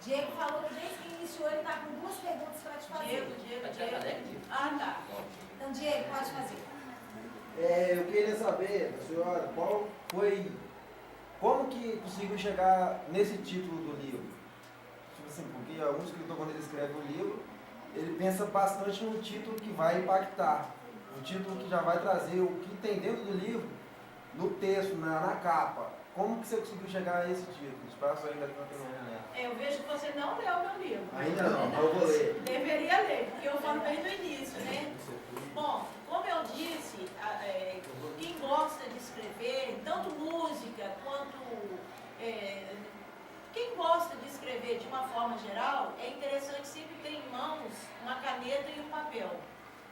Diego falou que desde que iniciou ele está com duas perguntas para te fazer. Diego. Ah, tá. Então, Diego, pode fazer. Eu queria saber, senhora, como que conseguiu chegar nesse título do livro? Tipo assim, porque algum escritor, quando ele escreve um livro, ele pensa bastante no título que vai impactar, um título que já vai trazer o que tem dentro do livro, no texto, na capa. Como que você conseguiu chegar a esse título? Espaço ainda continua. Eu vejo que você não leu o meu livro. Ainda não, mas eu vou ler. Deveria ler, porque eu falo bem no início, né? Bom, como eu disse, quem gosta de escrever, tanto música quanto quem gosta de escrever de uma forma geral, é interessante sempre ter em mãos uma caneta e um papel.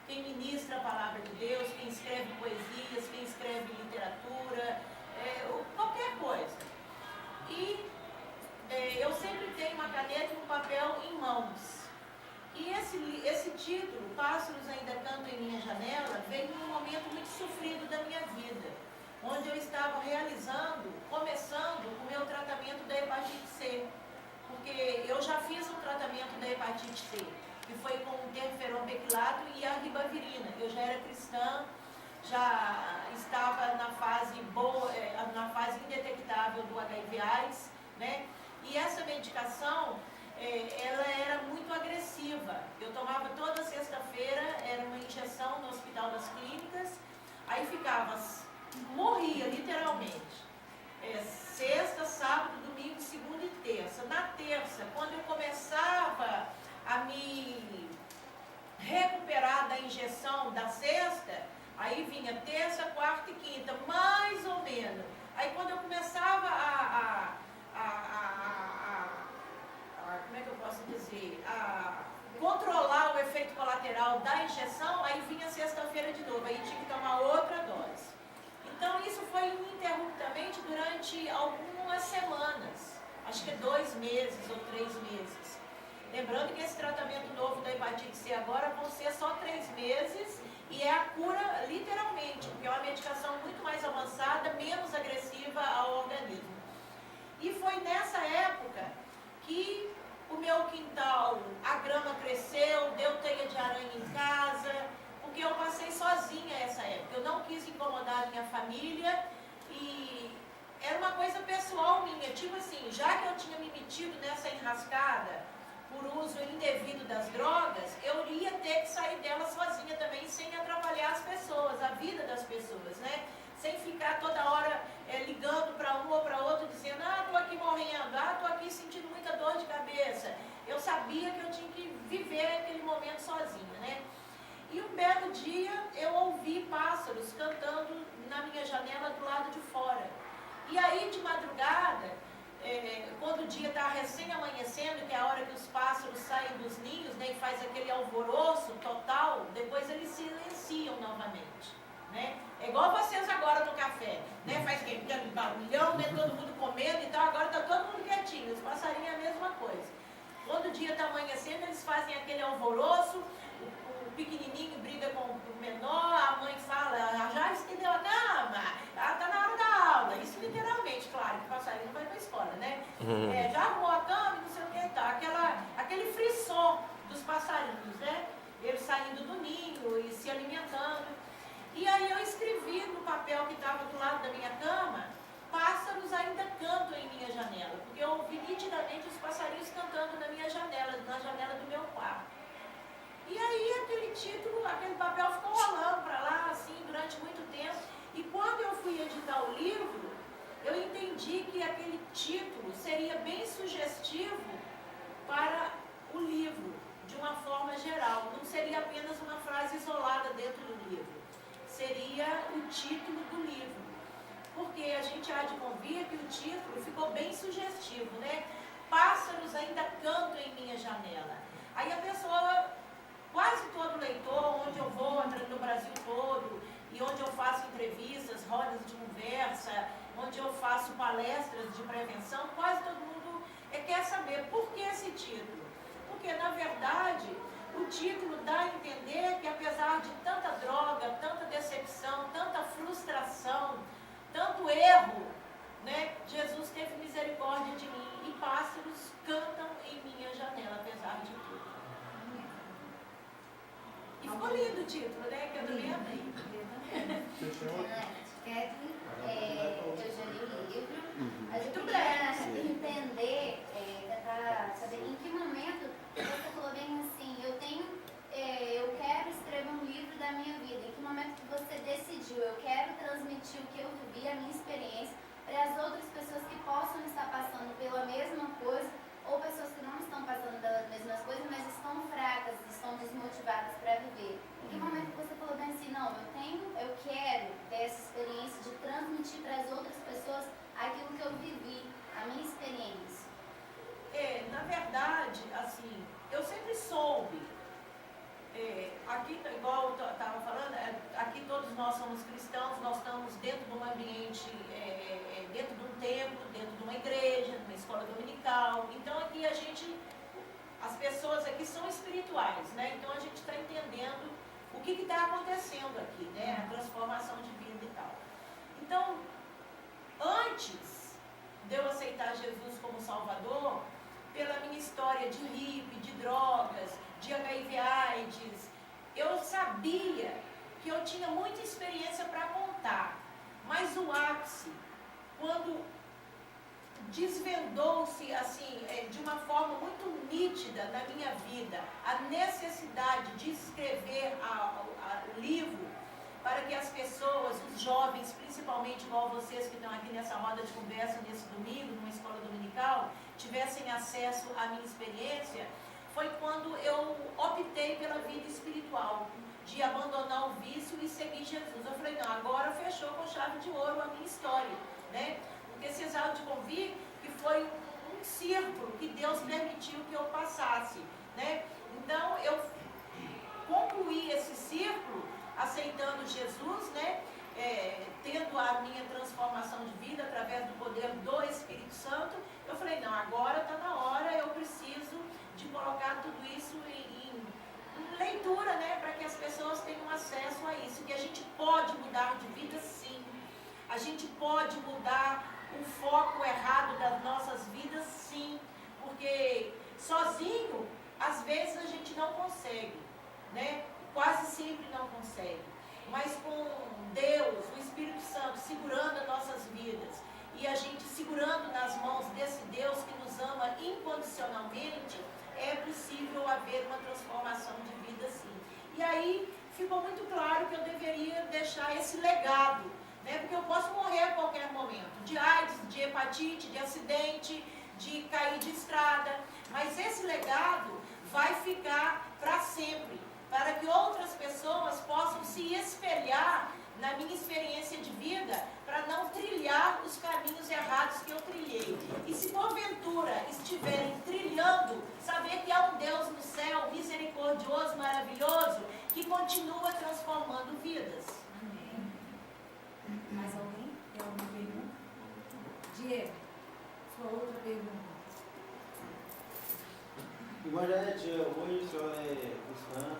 Quem ministra a palavra de Deus, quem escreve poesias, quem escreve literatura, qualquer coisa. E eu sempre tenho uma caneta e um papel em mãos. E esse título, Pássaros Ainda Cantam em Minha Janela, veio num momento muito sofrido da minha vida, onde eu estava começando o meu tratamento da hepatite C, porque eu já fiz um tratamento da hepatite C, que foi com o interferon bequilato e a ribavirina. Eu já era cristã, já estava na fase indetectável do HIV/AIDS, né? E essa medicação, ela era muito agressiva. Eu tomava toda sexta-feira, era uma injeção no Hospital das Clínicas, aí morria literalmente. Sexta, sábado, domingo, segunda e terça. Na terça, quando eu começava a me recuperar da injeção da sexta, aí vinha terça, quarta e quinta, mais ou menos. Aí quando eu começava como é que eu posso dizer, a controlar o efeito colateral da injeção, aí vinha sexta-feira de novo, aí tinha que tomar outra dose. Então isso foi ininterruptamente durante algumas semanas, acho que 2 meses ou 3 meses. Lembrando que esse tratamento novo da hepatite C agora vão ser só 3 meses e é a cura literalmente, porque é uma medicação muito mais avançada, menos agressiva ao organismo. E foi nessa época que o meu quintal, a grama cresceu, deu teia de aranha em casa, porque eu passei sozinha essa época. Eu não quis incomodar a minha família e era uma coisa pessoal minha. Tipo assim, já que eu tinha me metido nessa enrascada por uso indevido das drogas, eu ia ter que sair dela sozinha também, sem atrapalhar as pessoas, a vida das pessoas, né? Sem ficar toda hora ligando para um ou para outro, dizendo, estou aqui morrendo, estou aqui sentindo muita dor de cabeça. Eu sabia que eu tinha que viver aquele momento sozinha, né? E um belo dia eu ouvi pássaros cantando na minha janela do lado de fora. E aí de madrugada, quando o dia está recém amanhecendo, que é a hora que os pássaros saem dos ninhos, né, e faz aquele alvoroço total, depois eles silenciam novamente. Né? É igual vocês agora no café, né? Faz aquele barulhão, né? Todo mundo comendo e tal, agora está todo mundo quietinho, os passarinhos é a mesma coisa. Quando o dia está amanhecendo, eles fazem aquele alvoroço, o pequenininho briga com o menor, a mãe fala, já estendeu a cama, está na hora da aula, isso literalmente, claro, que o passarinho não vai para a escola, né? Já arrumou a cama e não sei o que, tá? Aquele frisson dos passarinhos, né? Eles saindo do ninho e se alimentando. E aí eu escrevi no papel que estava do lado da minha cama, pássaros ainda cantam em minha janela, porque eu ouvi nitidamente os passarinhos cantando na minha janela, na janela do meu quarto. E aí aquele título, aquele papel ficou rolando para lá, assim, durante muito tempo. E quando eu fui editar o livro, eu entendi que aquele título seria bem sugestivo para o livro, de uma forma geral. Não seria apenas uma frase isolada dentro do livro. Seria o título do livro, porque a gente há de convir que o título ficou bem sugestivo, né? Pássaros ainda cantam em minha janela. Aí a pessoa, quase todo leitor, onde eu vou, no Brasil todo, e onde eu faço entrevistas, rodas de conversa, onde eu faço palestras de prevenção, quase todo mundo quer saber por que esse título. Porque, na verdade, o título dá a entender que apesar de tanta droga, tanta decepção, tanta frustração, tanto erro, né, Jesus teve misericórdia de mim e pássaros cantam em apesar de tudo. E ficou lindo o título, né? Que eu também amei. Kathleen, eu já li o livro, mas eu Muito queria entender, tentar saber em que momento você falou bem assim, eu quero escrever um livro da minha vida. Em que momento que você decidiu, eu quero transmitir o que eu vivi, a minha experiência, para as outras pessoas que possam estar passando pela mesma coisa, ou pessoas que não estão passando pelas mesmas coisas, mas estão fracas, estão desmotivadas para viver. Em que momento que você falou bem assim, não, eu quero ter essa experiência de transmitir para as outras pessoas aquilo que eu vivi, a minha experiência? Na verdade, assim, eu sempre soube, aqui, igual eu estava falando, aqui todos nós somos cristãos, nós estamos dentro de um ambiente, dentro de um templo, dentro de uma igreja, numa escola dominical. Então aqui as pessoas aqui são espirituais, né? Então a gente está entendendo o que está acontecendo aqui, né? A transformação de vida e tal. Então, antes de eu aceitar Jesus como Salvador, pela minha história de hippie, de drogas, de HIV/AIDS, eu sabia que eu tinha muita experiência para contar, mas o ápice, quando desvendou-se assim, de uma forma muito nítida na minha vida, a necessidade de escrever o livro para que as pessoas, os jovens, principalmente igual vocês que estão aqui nessa roda de conversa nesse domingo, numa escola dominical, tivessem acesso à minha experiência, foi quando eu optei pela vida espiritual, de abandonar o vício e seguir Jesus. Eu falei, não, agora fechou com chave de ouro a minha história, né? Porque vocês há de convir que foi um círculo que Deus permitiu que eu passasse, né? Então, eu concluí esse círculo aceitando Jesus, né? Tendo a minha transformação de vida através do poder do Espírito Santo. Eu falei, não, agora está na hora, eu preciso de colocar tudo isso em leitura, né? Para que as pessoas tenham acesso a isso, que a gente pode mudar de vida, sim. A gente pode mudar o foco errado das nossas vidas, sim, porque sozinho, às vezes a gente não consegue, né? Quase sempre não consegue, mas com Deus, o Espírito Santo, segurando as nossas vidas, e a gente segurando nas mãos desse Deus que nos ama incondicionalmente, é possível haver uma transformação de vida, sim. E aí, ficou muito claro que eu deveria deixar esse legado, né? Porque eu posso morrer a qualquer momento, de AIDS, de hepatite, de acidente, de cair de estrada, mas esse legado vai ficar para sempre, para que outras pessoas possam se espelhar na minha experiência de vida, para não trilhar os caminhos errados que eu trilhei. E se porventura estiverem trilhando, saber que há um Deus no céu, misericordioso, maravilhoso, que continua transformando vidas. Amém. Mais alguém? Tem alguma pergunta? Diego, sua outra pergunta. Irmã Janete, hoje a senhora é cristã.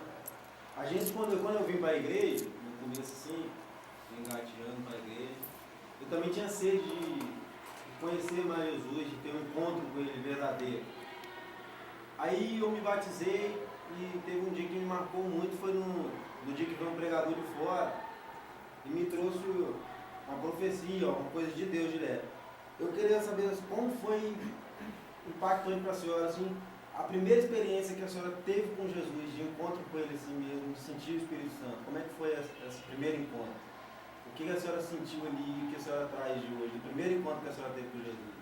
A gente, quando eu vim para a igreja, no começo assim, engateando para a igreja, eu também tinha sede de conhecer mais Jesus, de ter um encontro com Ele verdadeiro. Aí eu me batizei e teve um dia que me marcou muito, foi no dia que veio um pregador de fora e me trouxe uma profecia, uma coisa de Deus direto. Eu queria saber como foi impactante para a senhora, assim, a primeira experiência que a senhora teve com Jesus, de encontro com Ele assim mesmo, de sentir o Espírito Santo. Como é que foi esse primeiro encontro? O que a senhora sentiu ali e o que a senhora traz de hoje, o primeiro encontro que a senhora teve com Jesus?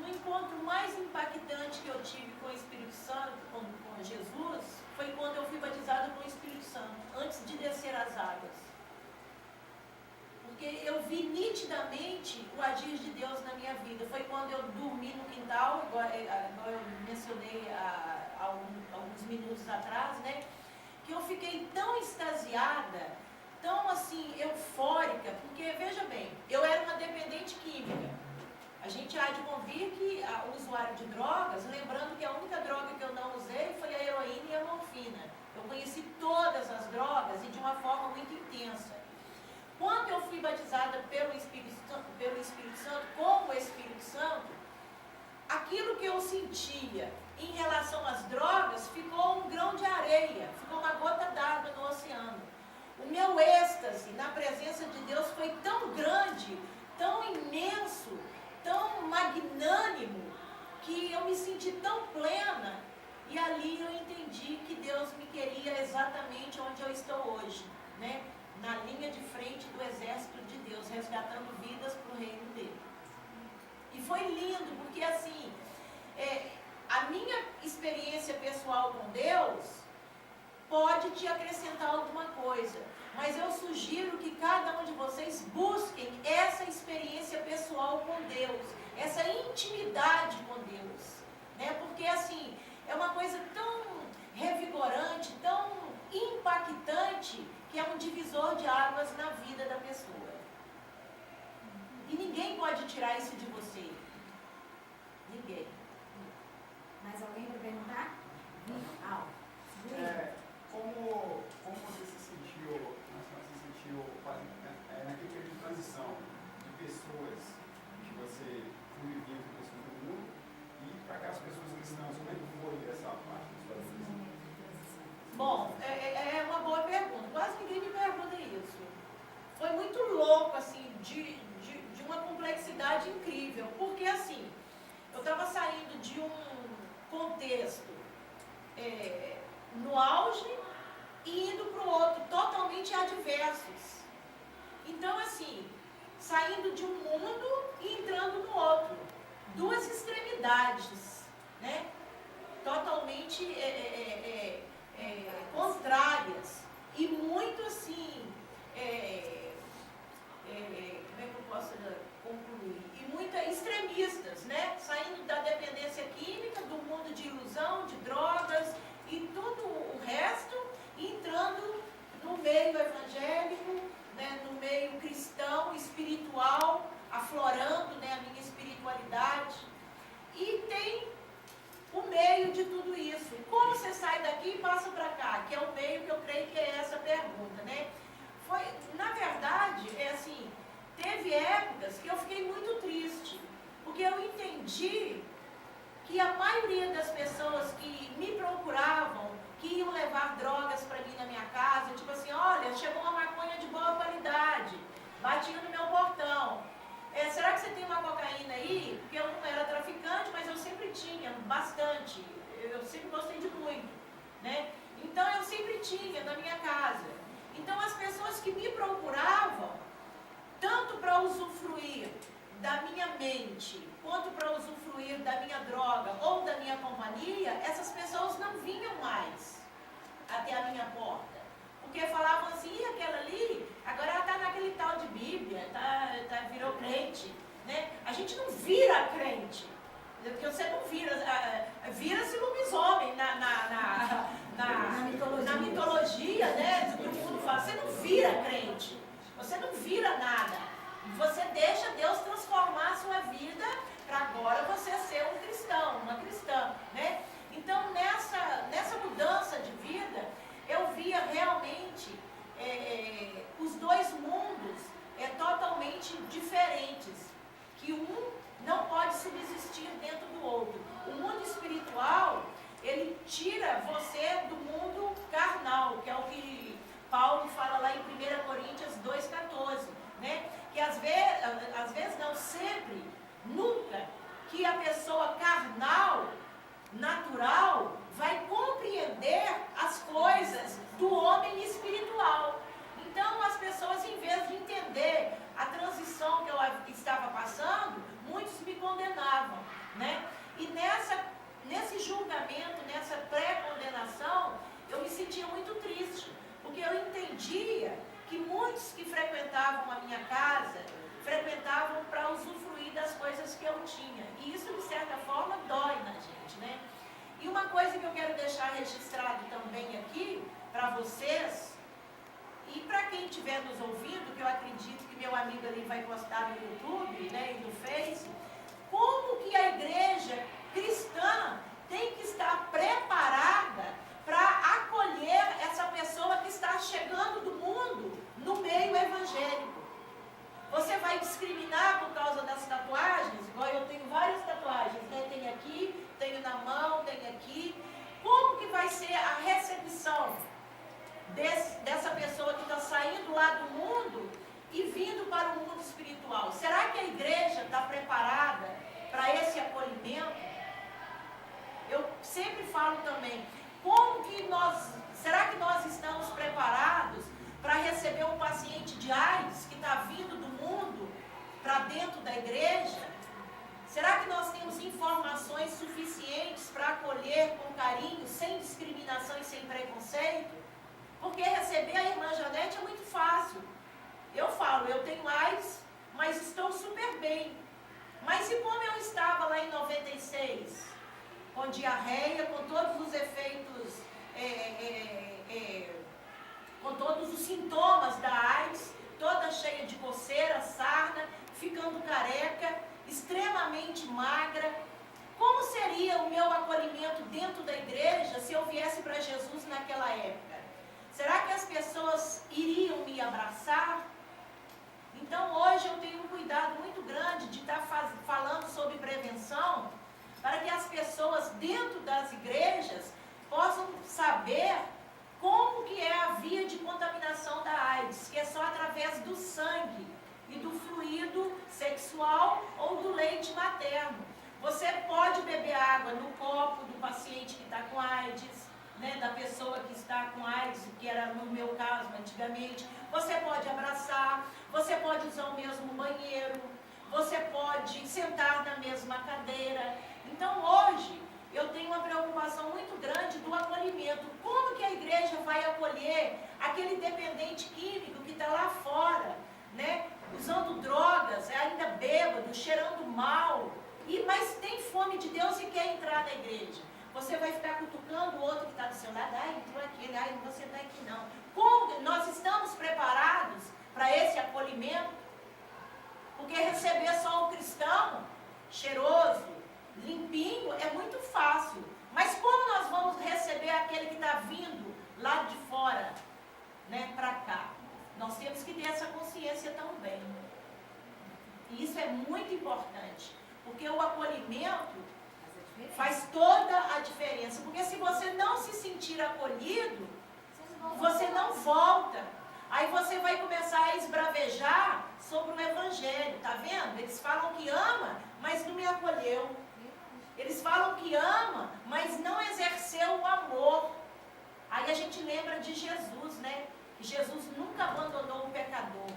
O encontro mais impactante que eu tive com o Espírito Santo, com Jesus, foi quando eu fui batizada com o Espírito Santo, antes de descer as águas. Porque eu vi nitidamente o agir de Deus na minha vida. Foi quando eu dormi no quintal, igual eu mencionei há alguns minutos atrás, né? Que eu fiquei tão extasiada, tão assim, eufórica, porque, veja bem, eu era uma dependente química. A gente há de convir que o usuário de drogas, lembrando que a única droga que eu não usei foi a heroína e a morfina. Eu conheci todas as drogas e de uma forma muito intensa. Quando eu fui batizada pelo Espírito Santo, com o Espírito Santo, aquilo que eu sentia em relação às drogas, ficou um grão de areia, ficou uma gota d'água no oceano. O meu êxtase na presença de Deus foi tão grande, tão imenso, tão magnânimo, que eu me senti tão plena, e ali eu entendi que Deus me queria exatamente onde eu estou hoje, né? Na linha de frente do exército de Deus, resgatando vidas para o reino dele. E foi lindo, porque assim, a minha experiência pessoal com Deus pode te acrescentar alguma coisa, mas eu sugiro que cada um de vocês busquem essa experiência pessoal com Deus, essa intimidade com Deus, né? Porque assim, é uma coisa tão revigorante, tão impactante, que é um divisor de águas na vida da pessoa. E ninguém pode tirar isso de você. Ninguém. Mais alguém para perguntar? Como você se sentiu naquele período de transição de pessoas que você convivia com pessoas do mundo e para aquelas pessoas cristãs, como é que foi essa parte da sua vida? Bom, é uma boa pergunta. Quase ninguém me pergunta isso. Foi muito louco, assim, de uma complexidade incrível. Porque, assim, eu estava saindo de um contexto no auge e indo para o outro, totalmente adversos. Então, assim, saindo de um mundo e entrando no outro. Duas extremidades, né? Totalmente contrárias. E muito, assim, como é que eu posso concluir? E muito extremistas, né? Saindo da dependência química, do mundo de ilusão, de drogas e tudo o resto, entrando no meio evangélico, né? No meio cristão, espiritual, aflorando, né? A minha espiritualidade. E tem o meio de tudo isso. Como você sai daqui e passa para cá? Que é o meio que eu creio que é essa pergunta, né? Na verdade, assim, teve épocas que eu fiquei muito triste, porque eu entendi que a maioria das pessoas que me procuravam, que iam levar drogas para mim na minha casa, tipo assim, olha, chegou uma maconha de boa qualidade, batiam no meu portão. Será que você tem uma cocaína aí? Porque eu não era traficante, mas eu sempre tinha, bastante. Eu sempre gostei de muito, né? Então eu sempre tinha na minha casa. Então as pessoas que me procuravam, tanto para usufruir da minha mente, quanto para usufruir da minha droga ou da minha companhia, essas pessoas não vinham mais até a minha porta. Porque falavam assim, e aquela ali, agora ela está naquele tal de Bíblia, virou crente, né? A gente não vira crente, porque você não vira-se lobisomem na mitologia, né? Do mundo fala, você não vira crente, você não vira nada, você deixa Deus transformar a sua vida para agora você ser um cristão, uma cristã, né? Então nessa mudança de vida, eu via realmente os dois mundos totalmente diferentes, que um não pode subsistir dentro do outro. O mundo espiritual, ele tira você do mundo carnal, que é o que Paulo fala lá em 1 Coríntios 2,14, né? Que às vezes não, sempre, nunca, que a pessoa carnal, natural, vai compreender as coisas do homem espiritual. Então as pessoas, em vez de entender a transição que eu estava passando, muitos me condenavam, né? E nesse julgamento, nessa pré-condenação, eu me sentia muito triste, porque eu entendia que muitos que frequentavam a minha casa, frequentavam para usufruir das coisas que eu tinha. E isso, de certa forma, dói na gente, né? E uma coisa que eu quero deixar registrado também aqui, para vocês, e para quem estiver nos ouvindo, que eu acredito que meu amigo ali vai postar no YouTube, né, e no Face, como que a igreja cristã tem que estar preparada para acolher essa pessoa que está chegando do mundo no meio evangélico. Você vai discriminar por causa das tatuagens? Igual eu tenho várias tatuagens, né? Tenho aqui, tenho na mão, tenho preparada para esse acolhimento? Eu sempre falo também, será que nós estamos preparados para receber um paciente de AIDS que está vindo do mundo para dentro da igreja? Será que nós temos informações suficientes para acolher com carinho, sem discriminação e sem preconceito? Porque receber a irmã Janete é muito fácil. Eu falo, eu tenho AIDS, mas estou super bem. Mas e como eu estava lá em 96? Com diarreia, com todos os efeitos, com todos os sintomas da AIDS, toda cheia de coceira, sarna, ficando careca, extremamente magra. Como seria o meu acolhimento dentro da igreja se eu viesse para Jesus naquela época? Será que as pessoas iriam me abraçar? Então hoje eu tenho um cuidado muito grande de estar falando sobre prevenção, para que as pessoas dentro das igrejas possam saber como que é a via de contaminação da AIDS, que é só através do sangue e do fluido sexual ou do leite materno. Você pode beber água no copo do paciente que está com AIDS, né, da pessoa que está com AIDS, que era no meu caso antigamente. Você pode abraçar, você pode usar o mesmo banheiro, você pode sentar na mesma cadeira. Então hoje eu tenho uma preocupação muito grande do acolhimento. Como que a igreja vai acolher aquele dependente químico que está lá fora, né, usando drogas, ainda bêbado, cheirando mal, mas tem fome de Deus e quer entrar na igreja? Você vai ficar cutucando o outro que está do seu lado, entrou aquele, não vou sentar aqui não. Como nós estamos preparados para esse acolhimento? Porque receber só um cristão cheiroso, limpinho, é muito fácil. Mas como nós vamos receber aquele que está vindo lá de fora, né, para cá? Nós temos que ter essa consciência também. E isso é muito importante, porque o acolhimento faz toda a diferença. Porque se você não se sentir acolhido, você não volta. Aí você vai começar a esbravejar sobre o evangelho, tá vendo? Eles falam que ama, mas não me acolheu. Eles falam que ama, mas não exerceu o amor. Aí a gente lembra de Jesus, né? Que Jesus nunca abandonou o pecador,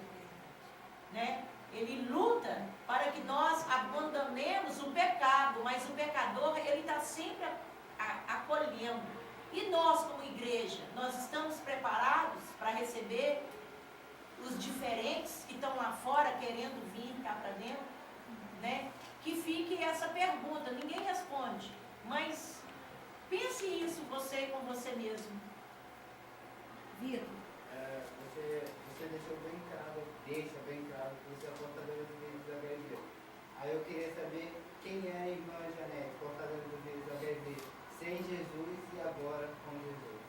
né? Ele luta para que nós abandonemos o pecado, mas o pecador, ele está sempre acolhendo. E nós, como igreja, nós estamos preparados para receber os diferentes que estão lá fora querendo vir cá para dentro, né? Que fique essa pergunta, ninguém responde, mas pense isso você com você mesmo. Vitor. Você deixa bem claro que você é portadora do vírus do HIV. Aí eu queria saber quem é a irmã Janete, portadora do vírus do HIV, sem Jesus e agora com Jesus.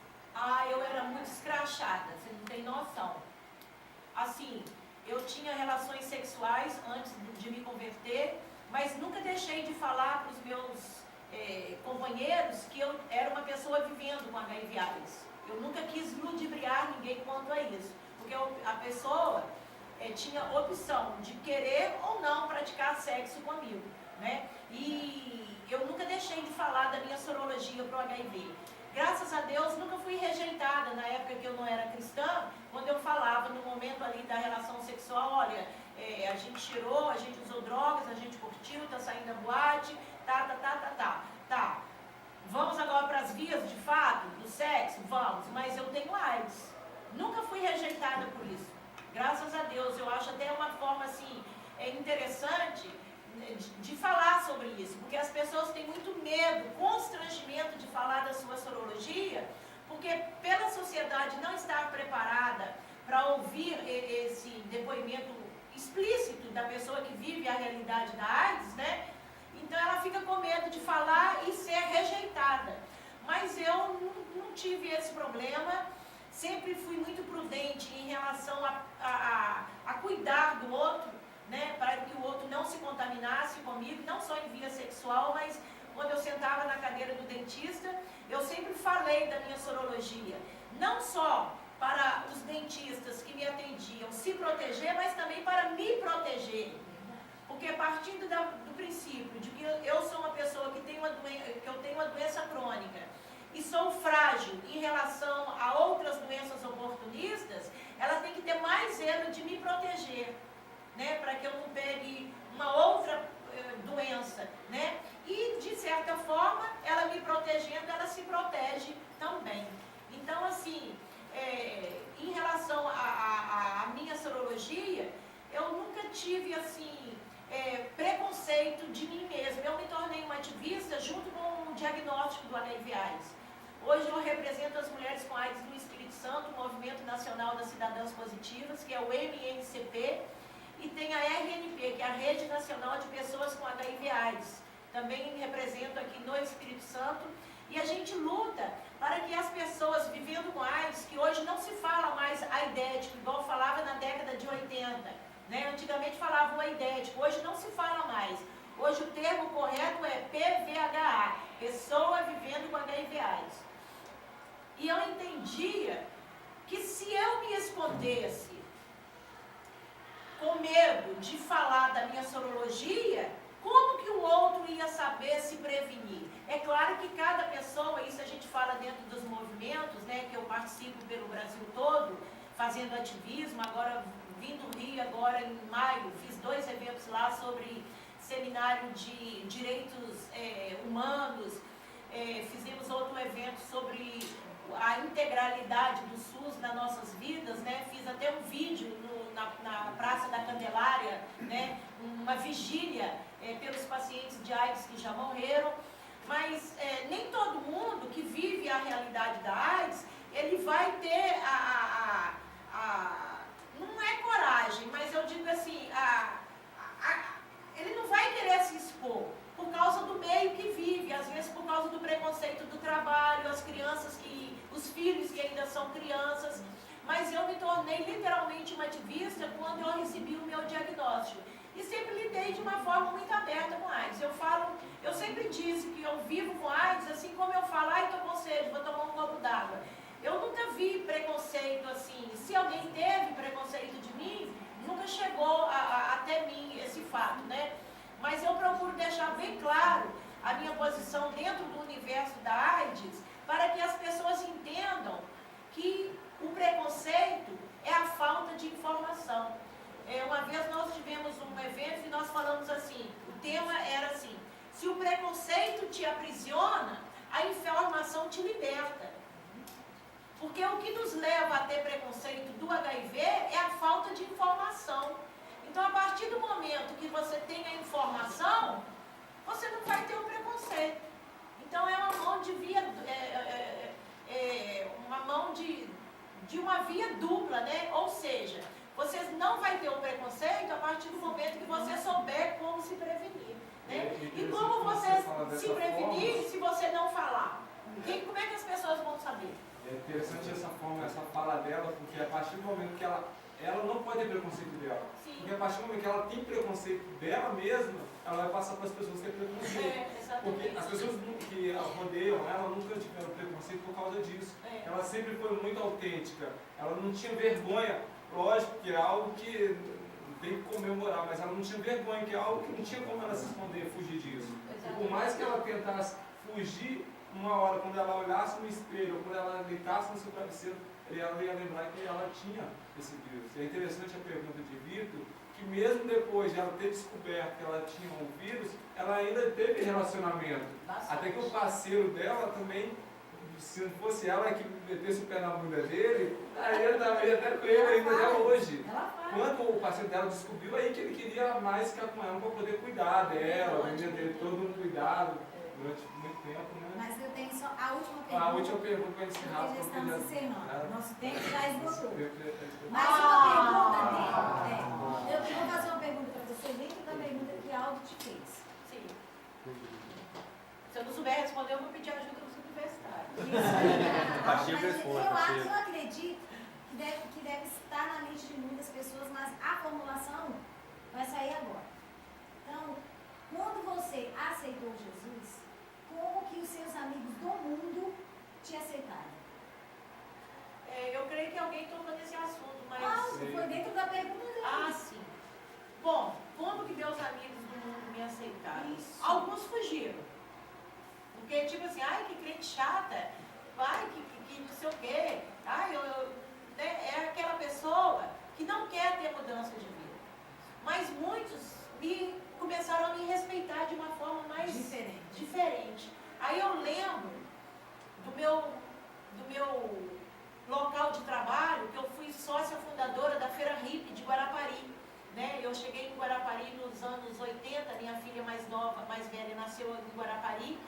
Eu era muito escrachada, você não tem noção. Assim, eu tinha relações sexuais antes de me converter, mas nunca deixei de falar para os meus companheiros que eu era uma pessoa vivendo com HIV/AIDS. Eu nunca quis ludibriar ninguém quanto a isso, porque a pessoa tinha opção de querer ou não praticar sexo comigo, né? E eu nunca deixei de falar da minha sorologia para o HIV. Graças a Deus, nunca fui rejeitada na época que eu não era cristã, quando eu falava no momento ali da relação sexual, olha, a gente cheirou, a gente usou drogas, a gente curtiu, tá saindo da boate, tá. Vamos agora para as vias de fato do sexo? Vamos, mas eu tenho AIDS. Nunca fui rejeitada por isso. Graças a Deus, eu acho até uma forma assim, interessante de falar sobre isso, porque as pessoas têm muito medo, constrangimento de falar da sua sorologia, porque pela sociedade não estar preparada para ouvir esse depoimento explícito da pessoa que vive a realidade da AIDS, né? Então ela fica com medo de falar e ser rejeitada. Mas eu não tive esse problema, sempre fui muito prudente em relação a cuidar do outro, né, para que o outro não se contaminasse comigo, não só em via sexual, mas quando eu sentava na cadeira do dentista, eu sempre falei da minha sorologia, não só para os dentistas que me atendiam se proteger, mas também para me proteger. Porque partindo do princípio de que eu sou uma pessoa que tem que eu tenho uma doença crônica e sou frágil em relação a outras doenças oportunistas, ela tem que ter mais zelo de me proteger, né? Para que eu não pegue uma outra doença, né? E, de certa forma, ela me protegendo, ela se protege também. Então, assim, em relação à minha sorologia, eu nunca tive, assim, preconceito de mim mesma. Eu me tornei uma ativista junto com o diagnóstico do HIV/AIDS. Hoje eu represento as mulheres com AIDS do Espírito Santo, o Movimento Nacional das Cidadãs Positivas, que é o MNCP, e tem a RNP, que é a Rede Nacional de Pessoas com HIV/AIDS. Também represento aqui no Espírito Santo, e a gente luta para que as pessoas vivendo com AIDS, que hoje não se fala mais aidético, igual falava na década de 80, né? Antigamente falava o aidético, hoje não se fala mais. Hoje o termo correto é PVHA, pessoa vivendo com HIV/AIDS. E eu entendia que se eu me escondesse com medo de falar da minha sorologia, como que o outro ia saber se prevenir? É claro que cada pessoa, isso a gente fala dentro dos movimentos, né, que eu participo pelo Brasil todo, fazendo ativismo, agora vim do Rio, agora em maio, fiz 2 eventos lá sobre seminário de direitos humanos, fizemos outro evento sobre a integralidade do SUS nas nossas vidas, né? Fiz até um vídeo na Praça da Candelária, né? Uma vigília pelos pacientes de AIDS que já morreram, mas nem todo mundo que vive a realidade da AIDS, ele vai ter não é coragem, mas eu digo assim, ele não vai querer se expor por causa do meio que vive, às vezes por causa do preconceito do trabalho, as crianças os filhos que ainda são crianças, mas eu me tornei literalmente uma ativista quando eu recebi o meu diagnóstico. E sempre lidei de uma forma muito aberta com AIDS. Eu sempre disse que eu vivo com AIDS, assim como eu falo, ai, estou com sede, vou tomar um copo d'água. Eu nunca vi preconceito assim. Se alguém teve preconceito de mim, nunca chegou até mim esse fato, né? Mas eu procuro deixar bem claro a minha posição dentro do universo da AIDS, para que as pessoas entendam que o preconceito é a falta de informação. Uma vez nós tivemos um evento e nós falamos assim, o tema era assim, se o preconceito te aprisiona, a informação te liberta. Porque o que nos leva a ter preconceito do HIV é a falta de informação. Então, a partir do momento que você tem a informação, você não vai ter o preconceito. Então, é uma mão de via, de uma via dupla, né? Ou seja, você não vai ter o preconceito a partir do momento que você souber como se prevenir, né? E como você se prevenir se você não falar? Como é que as pessoas vão saber? É interessante essa fala dela, porque a partir do momento que ela não pode ter preconceito dela. Sim. Porque a partir do momento que ela tem preconceito dela mesma, ela vai passar para as pessoas que têm preconceito. Porque as pessoas que a rodeiam, ela nunca tiveram preconceito por causa disso. Ela sempre foi muito autêntica. Ela não tinha vergonha. Lógico que é algo que tem que comemorar, mas ela não tinha vergonha, que é algo que não tinha como ela se esconder, fugir disso. E por mais que ela tentasse fugir, uma hora, quando ela olhasse no espelho, ou quando ela deitasse no seu travesseiro, ela ia lembrar que ela tinha esse vírus. E é interessante a pergunta de Vitor, que mesmo depois de ela ter descoberto que ela tinha um vírus, ela ainda teve relacionamento. Bastante. Até que o parceiro dela também, se não fosse ela que metesse o pé na bunda dele, aí ele estava até com ele ainda até hoje. Quando o parceiro dela descobriu, aí que ele queria mais ficar com ela para poder cuidar dela, ainda ter todo um cuidado durante muito tempo, né? Mas eu tenho só a última pergunta. A última pergunta para encerrar. Porque já estamos encerrando. Nosso tempo já esgotou. Mas Mais uma pergunta. Eu vou fazer uma pergunta para você dentro da pergunta que a Aldo te fez. Sim. Se eu não souber responder, eu vou pedir ajuda dos universitários. Mas eu acredito que deve estar na mente de muitas pessoas, mas a formulação vai sair agora. Então, quando você aceitou Jesus, como que os seus amigos do mundo te aceitaram? Eu creio que alguém tocou nesse assunto, mas... Foi dentro da pergunta dele. Ah, sim. Bom, como que meus amigos Porque, tipo assim, ai, que crente chata, ai, que não sei o quê, ai, né? É aquela pessoa que não quer ter mudança de vida. Mas muitos começaram a me respeitar de uma forma mais diferente. Aí eu lembro do meu local de trabalho, que eu fui sócia fundadora da Feira Hippie de Guarapari. Né? Eu cheguei em Guarapari nos anos 80, minha filha mais nova, mais velha, nasceu em Guarapari.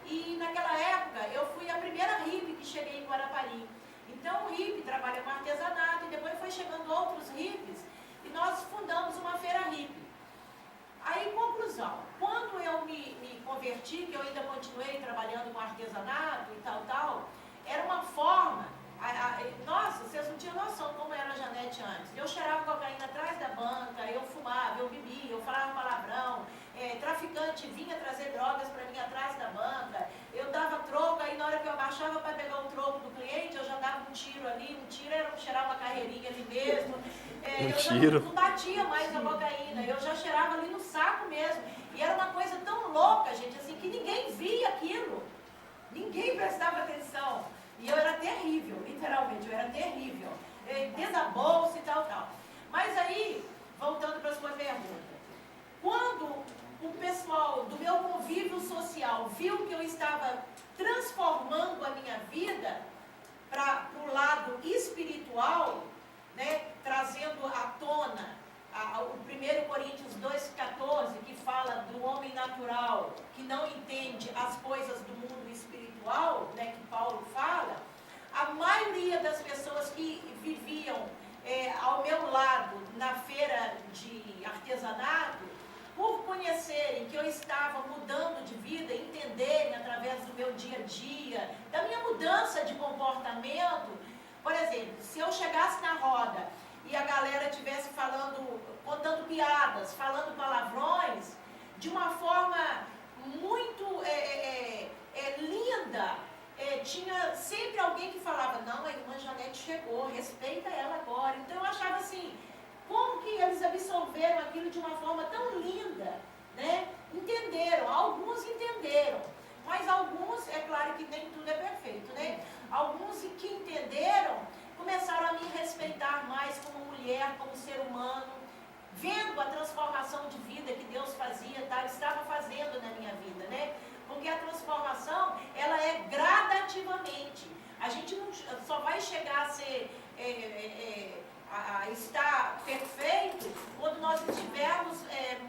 E naquela época eu fui a primeira hippie que cheguei em Guarapari. Então o hippie trabalha com artesanato e depois foi chegando outros hippies e nós fundamos uma feira hippie. Aí, conclusão, quando eu me converti, que eu ainda continuei trabalhando com artesanato e tal, era uma forma, nossa, vocês não tinham noção como era a Janete antes. Eu cheirava cocaína atrás da banca, eu fumava, eu bebia, eu falava palavrão, traficante vinha trazer drogas para mim atrás da banca, eu dava troco, aí na hora que eu abaixava para pegar o troco do cliente, eu já dava um tiro ali, um tiro era cheirar uma carreirinha ali mesmo, eu já não batia mais na cocaína, eu já cheirava ali no saco mesmo, e era uma coisa tão louca, gente, assim, que ninguém via aquilo, ninguém prestava atenção, e eu era terrível, literalmente, eu era terrível, dentro da bolsa e tal. Mas aí, voltando para a sua pergunta, quando o pessoal do meu convívio social viu que eu estava transformando a minha vida para o lado espiritual, né, trazendo à tona o 1 Coríntios 2,14, que fala do homem natural, que não entende as coisas do mundo espiritual, né, que Paulo fala, a maioria das pessoas que viviam ao meu lado na feira de artesanato, por conhecerem que eu estava mudando de vida, entenderem através do meu dia a dia, da minha mudança de comportamento. Por exemplo, se eu chegasse na roda e a galera estivesse contando piadas, falando palavrões, de uma forma muito linda, tinha sempre alguém que falava, não, a irmã Janete chegou, respeita ela agora. Então eu achava assim, como que eles absorveram aquilo de uma forma tão linda, né? Entenderam, alguns entenderam, mas alguns, é claro que nem tudo é perfeito, né? Alguns que entenderam, começaram a me respeitar mais como mulher, como ser humano, vendo a transformação de vida que Deus fazia, estava fazendo na minha vida, né? Porque a transformação, ela é gradativamente. A gente não só vai chegar a ser, a estar perfeito quando nós estivermos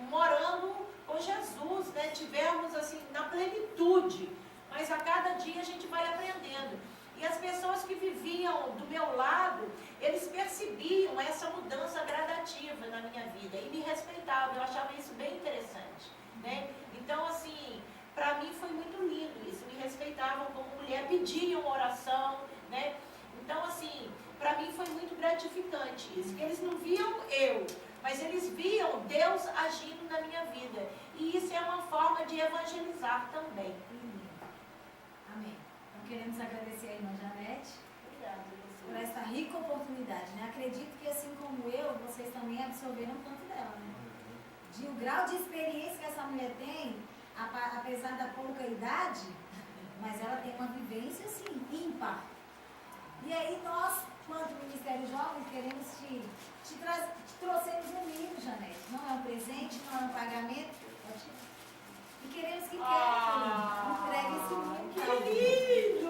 morando com Jesus, né? Estivermos assim, na plenitude. Mas a cada dia a gente vai aprendendo. E as pessoas que viviam do meu lado, eles percebiam essa mudança gradativa na minha vida e me respeitavam. Eu achava isso bem interessante, né? Então, assim, para mim foi muito lindo isso. Me respeitavam como mulher, pediam oração, né? Então, assim, para mim foi muito gratificante isso. Que eles não viam eu, mas eles viam Deus agindo na minha vida. E isso é uma forma de evangelizar também. Amém. Então queremos agradecer a irmã Janete por esta rica oportunidade, né? Acredito que assim como eu, vocês também absorveram tanto dela, né? De o grau de experiência que essa mulher tem, apesar da pouca idade, mas ela tem uma vivência assim, ímpar. E aí nós, quanto Ministério Jovem, queremos te trouxemos um livro, Janete. Não é um presente, não é um pagamento. E queremos que entregue esse livro. Que lindo!